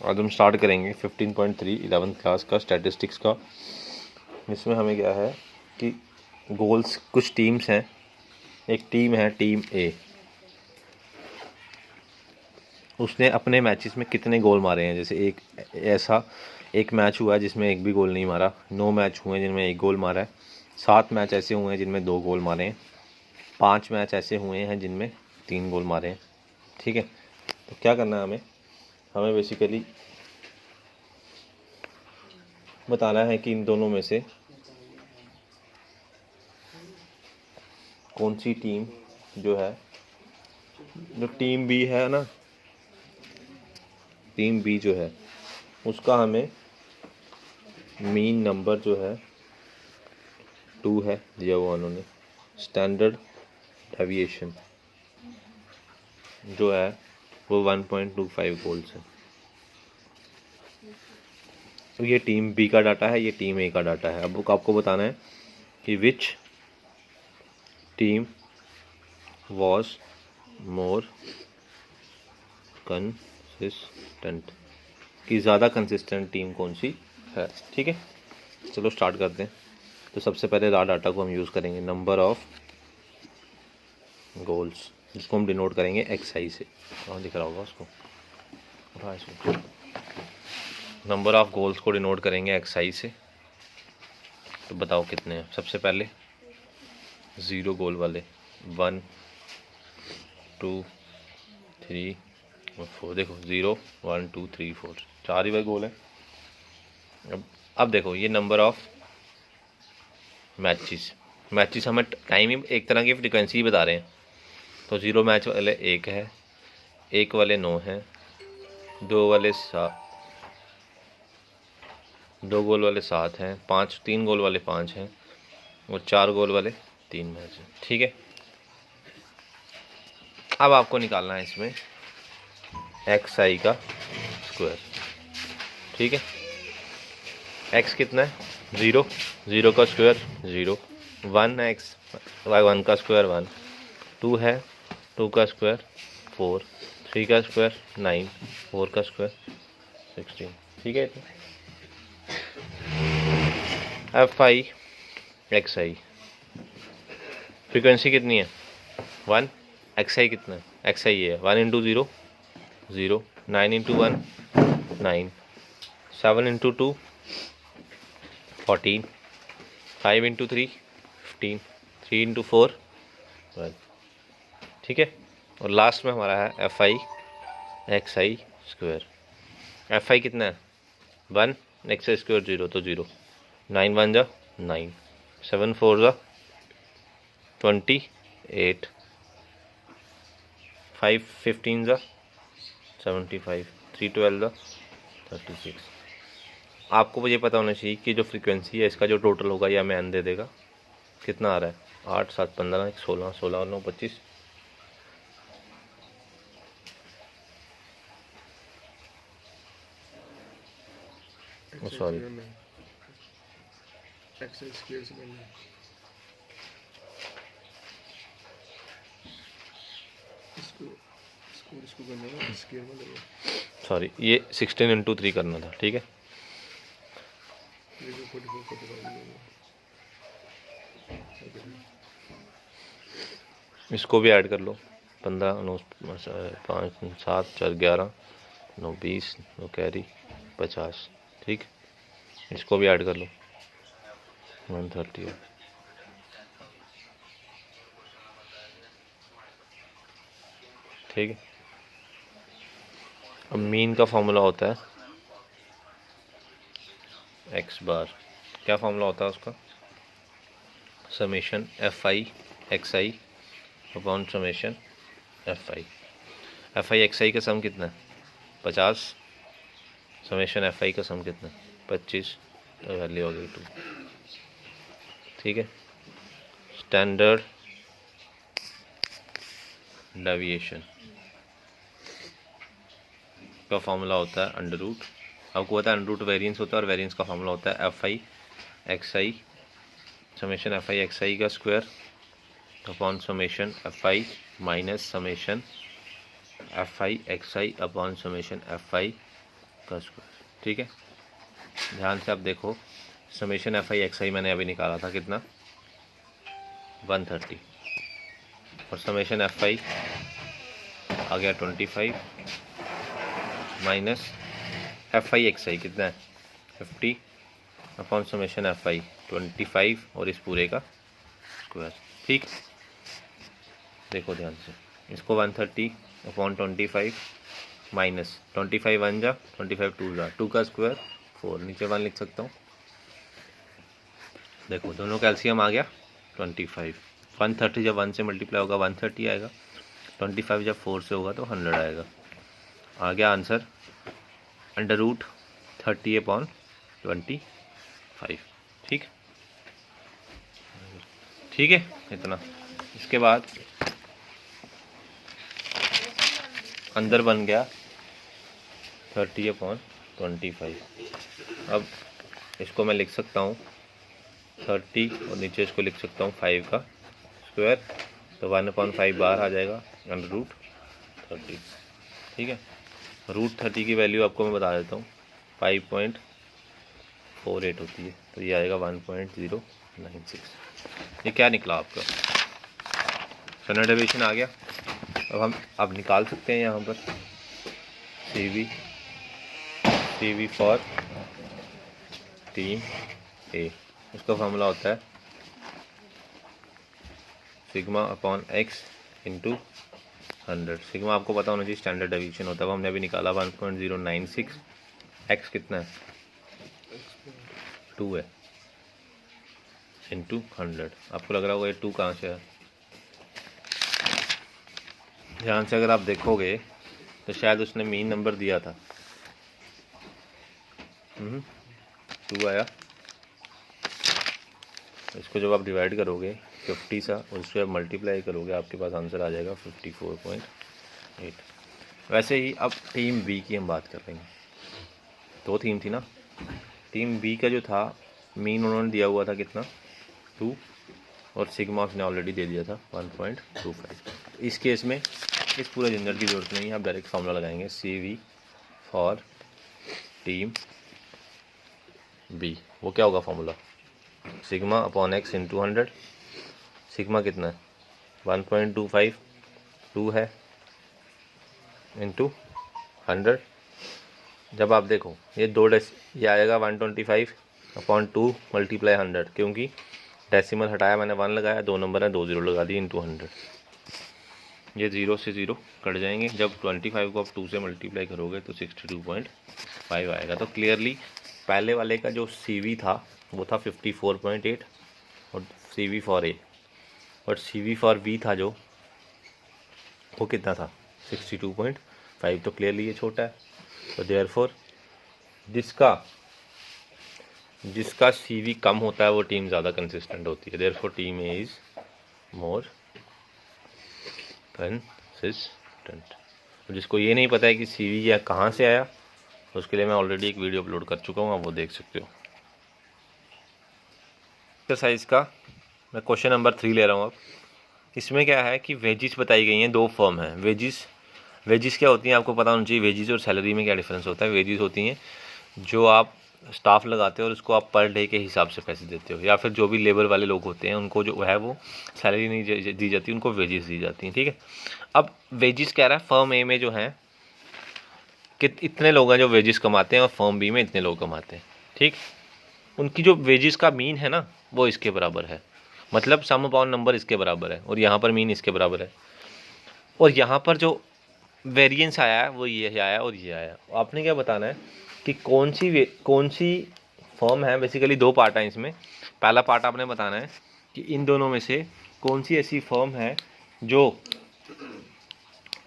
आज हम स्टार्ट करेंगे 15.3 11th क्लास का स्टैटिस्टिक्स का। इसमें हमें क्या है कि गोल्स, कुछ टीम्स हैं। एक टीम है टीम ए, उसने अपने मैचेस में कितने गोल मारे हैं। जैसे एक मैच हुआ है जिसमें एक भी गोल नहीं मारा, 9 मैच हुए हैं जिनमें एक गोल मारा है, 7 मैच ऐसे हुए हैं जिनमें 2 गोल मारे हैं, 5 मैच ऐसे हुए हैं जिनमें 3 गोल मारे हैं। ठीक है, तो क्या करना है हमें बेसिकली बताना है कि इन दोनों में से कौन सी टीम जो है, जो टीम बी है ना, टीम बी जो है उसका हमें मीन नंबर जो है 2 है दिया हुआ उन्होंने। स्टैंडर्ड डेविएशन जो है वो 1.25 गोल्स है। तो ये टीम बी का डाटा है, ये टीम ए का डाटा है। अब आपको बताना है कि which team was more consistent, कि ज़्यादा कंसिस्टेंट टीम कौन सी है। ठीक है, चलो स्टार्ट करते हैं। तो सबसे पहले रा डाटा को हम यूज़ करेंगे नंबर ऑफ गोल्स, जिसको हम डिनोट करेंगे एक्स आई से। कहाँ दिख रहा होगा उसको, नंबर ऑफ गोल्स को डिनोट करेंगे एक्स आई से। तो बताओ कितने हैं। सबसे पहले 0 गोल वाले 1 2 3 और 4। देखो 0 1 2 3 4, 4 ही वही गोल है। अब देखो ये नंबर ऑफ मैचेस हमें टाइम ही एक तरह की फ्रिक्वेंसी ही बता रहे हैं। तो 0 मैच वाले 1 है, 1 वाले 9 हैं, 2 वाले 7, 2 गोल वाले 7 हैं, 3 गोल वाले 5 हैं और 4 गोल वाले 3 मैच हैं। ठीक है, अब आपको निकालना है इसमें एक्स आई का स्क्वायर। ठीक है, एक्स कितना है 0, 0 का स्क्वायर 0, 1 है एक्स, 1 का स्क्वायर 1, 2 है 2 का स्क्वायर 4, 3 का स्क्वायर 9, 4 का स्क्वायर 16। ठीक है, f i x I frequency कितनी है 1, एक्स आई कितना है, एक्स आई है 1 into 0 0, 9 into 1 9, 7 into 2 14, 5 into 3 15, 3 into 4 12। ठीक है, और लास्ट में हमारा है f i x I square. F I कितना है 1, एक्स आई स्क्वायर 0 तो 0, 9 1 जा 9, 7 4 जा 28, 5 15 जा 75, 3 12 जा 36। आपको ये पता होना चाहिए कि जो फ्रीक्वेंसी है इसका जो टोटल होगा या मैन दे देगा। कितना आ रहा है 8 7 15 16, 16 और 9 25। सॉरी सॉरी, ये 16 इंटू 3 करना था। ठीक है, इसको भी ऐड कर लो। 15 9 5 7 4 11 9 20 9 कैरी 50। ठीक, इसको भी ऐड कर लो 130। ठीक है, अब मीन का फॉर्मूला होता है एक्स बार। क्या फॉर्मूला होता है उसका, summation f i x i upon summation f i x i का सम कितना है 50, समेशन एफ आई का सम कितना है 25, तो वैल्यू हो गई 2। ठीक है, स्टैंडर्ड डेविएशन का फॉर्मूला होता है अंडर रूट। आपको पता है अंडर रूट वेरिएंस होता है और वेरिएंस का फॉर्मूला होता है f i x i summation f i x i का square upon summation f i minus summation f i x i upon summation f i का स्क्वायर। ठीक है, ध्यान से आप देखो, summation f i x i मैंने अभी निकाला था कितना 130, और समेशन एफ आई आ गया 25 माइनस एफ आई एक्स आई कितना है 50 अपॉन समेशन एफ आई 25 और इस पूरे का स्क्वायर। ठीक, देखो ध्यान से, इसको 130 अपॉन 25 माइनस 25 1 जा 25 2 जा 2 का स्क्वायर 4, नीचे 1 लिख सकता हूँ। देखो दोनों का एलसीएम आ गया 25, 130 जब 1 से मल्टीप्लाई होगा 130 आएगा, 25 जब 4 से होगा तो 100 आएगा। आ गया आंसर अंडर रूट 30 अपॉन 25। ठीक, ठीक है इतना। इसके बाद अंदर बन गया 30 अपॉन 25। अब इसको मैं लिख सकता हूँ 30 और नीचे इसको लिख सकता हूँ 5 का स्क्वायर, तो 1/5 बाहर आ जाएगा अंडर रूट 30। ठीक है, रूट 30 की वैल्यू आपको मैं बता देता हूँ 5.48 होती है, तो ये आएगा 1.096। ये क्या निकला आपका स्टैंडर्ड डेविएशन आ गया। अब हम निकाल सकते हैं यहाँ पर CV फॉर टीम ए। उसका फॉर्मूला होता है sigma upon x into 100। Sigma आपको पता होना चाहिए स्टैंडर्ड डेविएशन होता है, वो हमने अभी निकाला 1.096। एक्स कितना है 2 है इंटू 100। आपको लग रहा होगा ये 2 कहाँ से है, ध्यान से अगर आप देखोगे तो शायद उसने मीन नंबर दिया था 2 आया। इसको जब आप डिवाइड करोगे 50 सा और उससे आप मल्टीप्लाई करोगे आपके पास आंसर आ जाएगा 54.8। वैसे ही अब टीम बी की हम बात कर रहे हैं, 2 थीम थी ना। टीम बी का जो था मीन उन्होंने दिया हुआ था कितना 2 और सिग्मा उसने ऑलरेडी दे दिया था 1.25। इस केस में इस पूरे झंझट की जरूरत नहीं है, आप डायरेक्ट फार्मूला लगाएंगे CV फॉर टीम बी। वो क्या होगा formula sigma upon x into 100। Sigma कितना है 1.25 2 है इंटू 100। जब आप देखो ये ये आएगा 125 अपॉन 2 मल्टीप्लाई 100, क्योंकि डेसिमल हटाया मैंने 1 लगाया, 2 नंबर है 2 0 लगा दिए इंटू 100। ये 0 से 0 कट जाएंगे। जब 25 को आप 2 से मल्टीप्लाई करोगे तो 62.5 आएगा। तो क्लियरली पहले वाले का जो CV था वो था 54.8 और CV फॉर ए, और CV फॉर बी था जो वो कितना था 62.5। तो क्लियरली ये छोटा है, तो देयरफॉर जिसका CV कम होता है वो टीम ज़्यादा कंसिस्टेंट होती है। Therefore team A is more consistent. जिसको ये नहीं पता है कि CV या कहाँ से आया, तो उसके लिए मैं ऑलरेडी एक वीडियो अपलोड कर चुका हूँ, आप वो देख सकते हो। एक्सरसाइज का मैं क्वेश्चन नंबर 3 ले रहा हूँ। अब इसमें क्या है कि वेजिस बताई गई हैं, 2 फर्म हैं। वेजिस क्या होती हैं आपको पता होना चाहिए। वेजिस और सैलरी में क्या डिफरेंस होता है। वेजिस होती हैं जो आप स्टाफ लगाते हो और उसको आप पर डे के हिसाब से पैसे देते हो, या फिर जो भी लेबर वाले लोग होते हैं उनको जो है वो सैलरी नहीं दी जाती, उनको वेजिस दी जाती हैं। ठीक है, अब वेजिस कह रहा है फर्म ए में जो है कि इतने लोग हैं जो वेजिस कमाते हैं और फर्म बी में इतने लोग कमाते हैं। ठीक, उनकी जो वेजिस का मीन है ना वो इसके बराबर है, मतलब सम अपॉन नंबर इसके बराबर है, और यहाँ पर मीन इसके बराबर है, और यहाँ पर जो वेरिएंस आया है वो ये आया और ये आया। आपने क्या बताना है कि कौन सी फर्म है। बेसिकली 2 पार्ट हैं इसमें। पहला पार्ट आपने बताना है कि इन दोनों में से कौन सी ऐसी फर्म है जो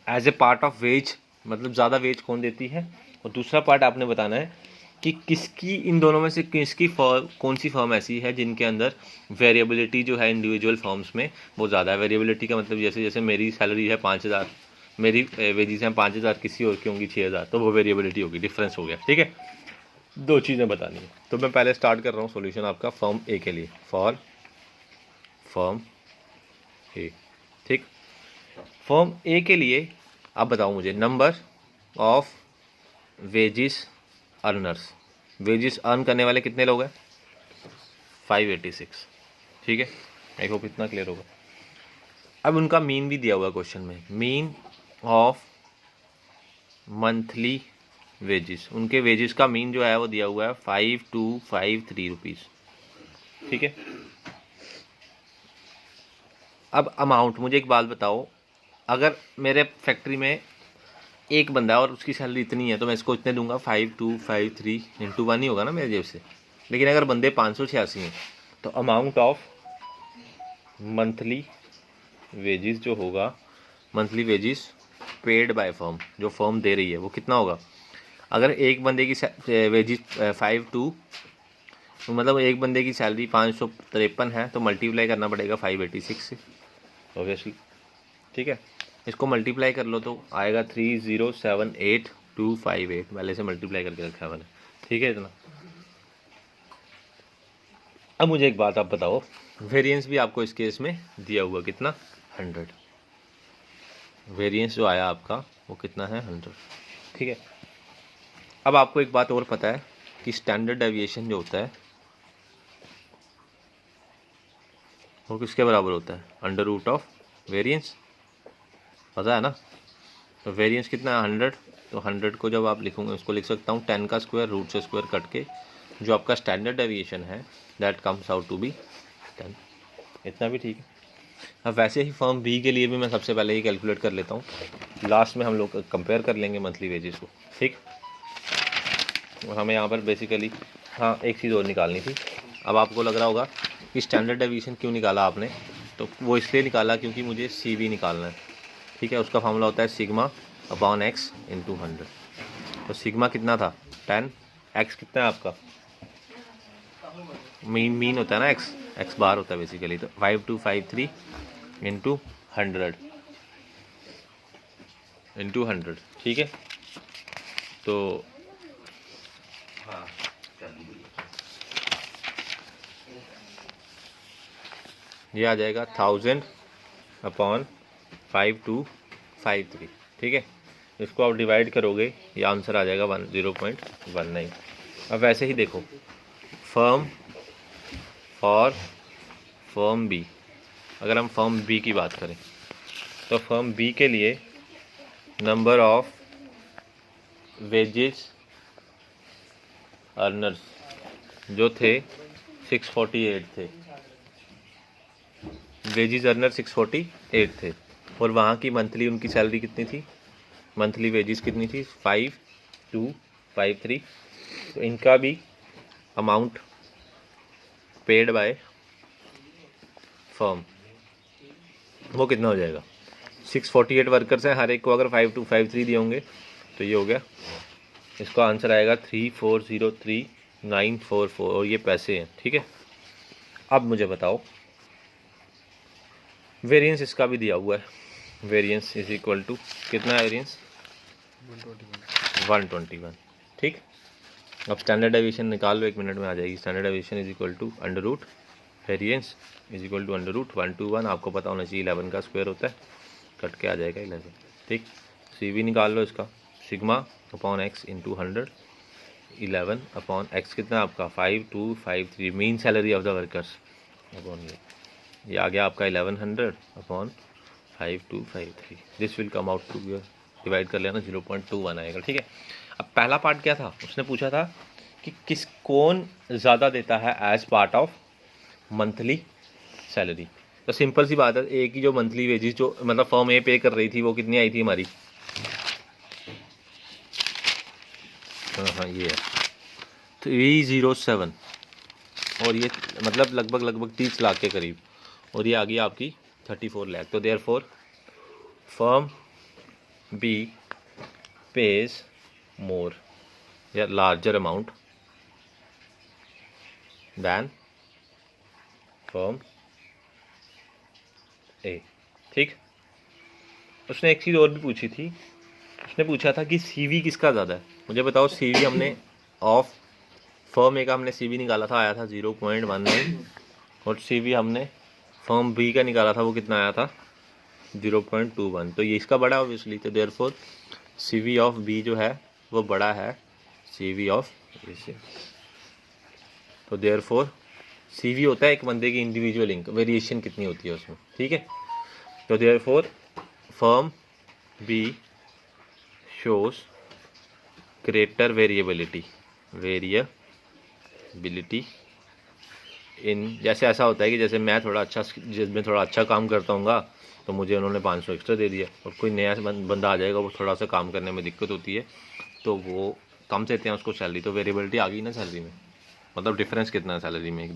as a part of wage, मतलब ज़्यादा वेज कौन देती है, और दूसरा पार्ट आपने बताना है कि किसकी इन दोनों में से कौन सी फर्म ऐसी है जिनके अंदर वेरिएबिलिटी जो है इंडिविजुअल फर्म्स में वो ज़्यादा है। वेरिएबिलिटी का मतलब जैसे मेरी सैलरी है 5000, मेरी वेजेस हैं 5000, किसी और की होंगी 6000, तो वो वेरिएबिलिटी होगी, डिफरेंस हो गया। ठीक है, 2 चीज़ें बतानी है। तो मैं पहले स्टार्ट कर रहा हूँ सॉल्यूशन आपका फर्म ए के लिए, फॉर फर्म ए। ठीक, फर्म ए के लिए आप बताओ मुझे number of wages earners, wages earn करने वाले कितने लोग हैं? 586। ठीक है, आई होप इतना क्लियर होगा। अब उनका मीन भी दिया हुआ क्वेश्चन में, मीन ऑफ मंथली वेजेस, उनके वेजेस का मीन जो है वो दिया हुआ है 5253 रुपीज़। ठीक है, अब अमाउंट, मुझे एक बात बताओ, अगर मेरे फैक्ट्री में एक बंदा है और उसकी सैलरी इतनी है तो मैं इसको इतने दूंगा, 5253 इंटू 1 ही होगा ना मेरे जेब से। लेकिन अगर बंदे 586 हैं तो अमाउंट ऑफ मंथली वेजेस जो होगा, monthly wages paid by firm, जो फर्म दे रही है वो कितना होगा? अगर एक बंदे की वेजेस 52, मतलब एक बंदे की सैलरी 553 है तो मल्टीप्लाई करना पड़ेगा 586 से ऑब्वियसली। ठीक है, इसको मल्टीप्लाई कर लो तो आएगा 3078258, पहले से मल्टीप्लाई करके रखा है मैंने। ठीक है इतना। अब मुझे एक बात आप बताओ, वेरिएंस भी आपको इस केस में दिया हुआ कितना? 100। वेरिएंस जो आया आपका वो कितना है? 100। ठीक है, अब आपको एक बात और पता है कि स्टैंडर्ड डेविएशन जो होता है वो किसके बराबर होता है? अंडर रूट ऑफ वेरिएंस, पता है ना? तो वेरिएंस कितना है? 100। तो 100 को जब आप लिखोगे, उसको लिख सकता हूँ 10 का स्क्वायर रूट से स्क्वायर कट के, जो आपका स्टैंडर्ड डेविएशन है that comes out to be 10। इतना भी ठीक है। अब वैसे ही फर्म बी के लिए भी मैं सबसे पहले ही कैलकुलेट कर लेता हूँ, लास्ट में हम लोग कंपेयर कर लेंगे मंथली वेजेस को। ठीक, और हमें यहाँ पर बेसिकली हाँ एक चीज़ और निकालनी थी। अब आपको लग रहा होगा कि स्टैंडर्ड डेविएशन क्यों निकाला आपने, तो वो इसलिए निकाला क्योंकि मुझे सी वी निकालना है। ठीक है, उसका फॉर्मूला होता है सिग्मा अपॉन एक्स इंटू 100। तो सिग्मा कितना था? 10, एक्स कितना है आपका? मीन होता है ना, एक्स बार होता है बेसिकली। तो 5253 इंटू 100 इंटू 100। ठीक है, तो ये आ जाएगा 1000 अपॉन 5253। ठीक है, इसको आप डिवाइड करोगे ये आंसर आ जाएगा 0.19। अब वैसे ही देखो, फर्म फॉर फर्म बी, अगर हम फर्म बी की बात करें तो फर्म बी के लिए नंबर ऑफ वेजेस अर्नर्स जो थे 648 थे, वेजेस अर्नर 648 थे, और वहाँ की मंथली उनकी सैलरी कितनी थी? मंथली वेजेस कितनी थी? 5253। तो इनका भी अमाउंट पेड बाय फर्म वो कितना हो जाएगा? 648 वर्कर्स हैं, हर एक को अगर 5253 दिए होंगे तो ये हो गया, इसका आंसर आएगा 3403944, और ये पैसे हैं। ठीक है, अब मुझे बताओ, वेरिएंस इसका भी दिया हुआ है, वेरिएंस इज इक्वल टू कितना है? वेरिएंस 121। ठीक, अब स्टैंडर्ड डेविएशन निकाल लो, 1 मिनट में आ जाएगी। Standard deviation is equal to under root variance is equal to under root 121, आपको पता होना चाहिए 11 का स्क्वायर होता है, कट के आ जाएगा 11। ठीक, सी वी निकाल लो इसका, sigma upon x into 100, 11 upon x कितना आपका? 5253, mean salary of the workers upon ये आ गया आपका 1100 upon 5253। This will come out to your, divide कर लेना, 0.21 आएगा। ठीक है, अब पहला पार्ट क्या था? उसने पूछा था कि कौन ज़्यादा देता है as part of monthly salary. तो सिंपल सी बात है, एक ही जो मंथली वेजेस जो मतलब फर्म ए पे कर रही थी वो कितनी आई थी हमारी? हाँ ये है 307, और ये मतलब लगभग 30 लाख के करीब, और ये आ गई आपकी 34 लाख। तो देयरफॉर फर्म बी पेज मोर या लार्जर अमाउंट दैन फर्म ए। ठीक, उसने एक चीज़ और भी पूछी थी, उसने पूछा था कि सीवी किसका ज़्यादा है। मुझे बताओ, सीवी हमने ऑफ फर्म ए का हमने सीवी निकाला था, आया था 0.19, और सीवी हमने फर्म बी का निकाला था, वो कितना आया था? 0.21। तो ये इसका बड़ा ऑब्वियसली, तो देयरफॉर सीवी ऑफ बी जो है वो बड़ा है CV ऑफ AC। तो देयरफॉर CV होता है एक बंदे की इंडिविजुअल इनकम, वेरिएशन कितनी होती है उसमें, ठीक है। तो therefore firm B shows greater variability in, जैसे ऐसा होता है कि जैसे मैं थोड़ा अच्छा, जिसमें थोड़ा अच्छा काम करता हूँ तो मुझे उन्होंने 500 एक्स्ट्रा दे दिया, और कोई नया बंदा आ जाएगा, वो थोड़ा सा काम करने में दिक्कत होती है तो वो कम देते हैं उसको सैलरी, तो वेरिएबिलिटी आ गई ना सैलरी में, मतलब डिफरेंस कितना है सैलरी में।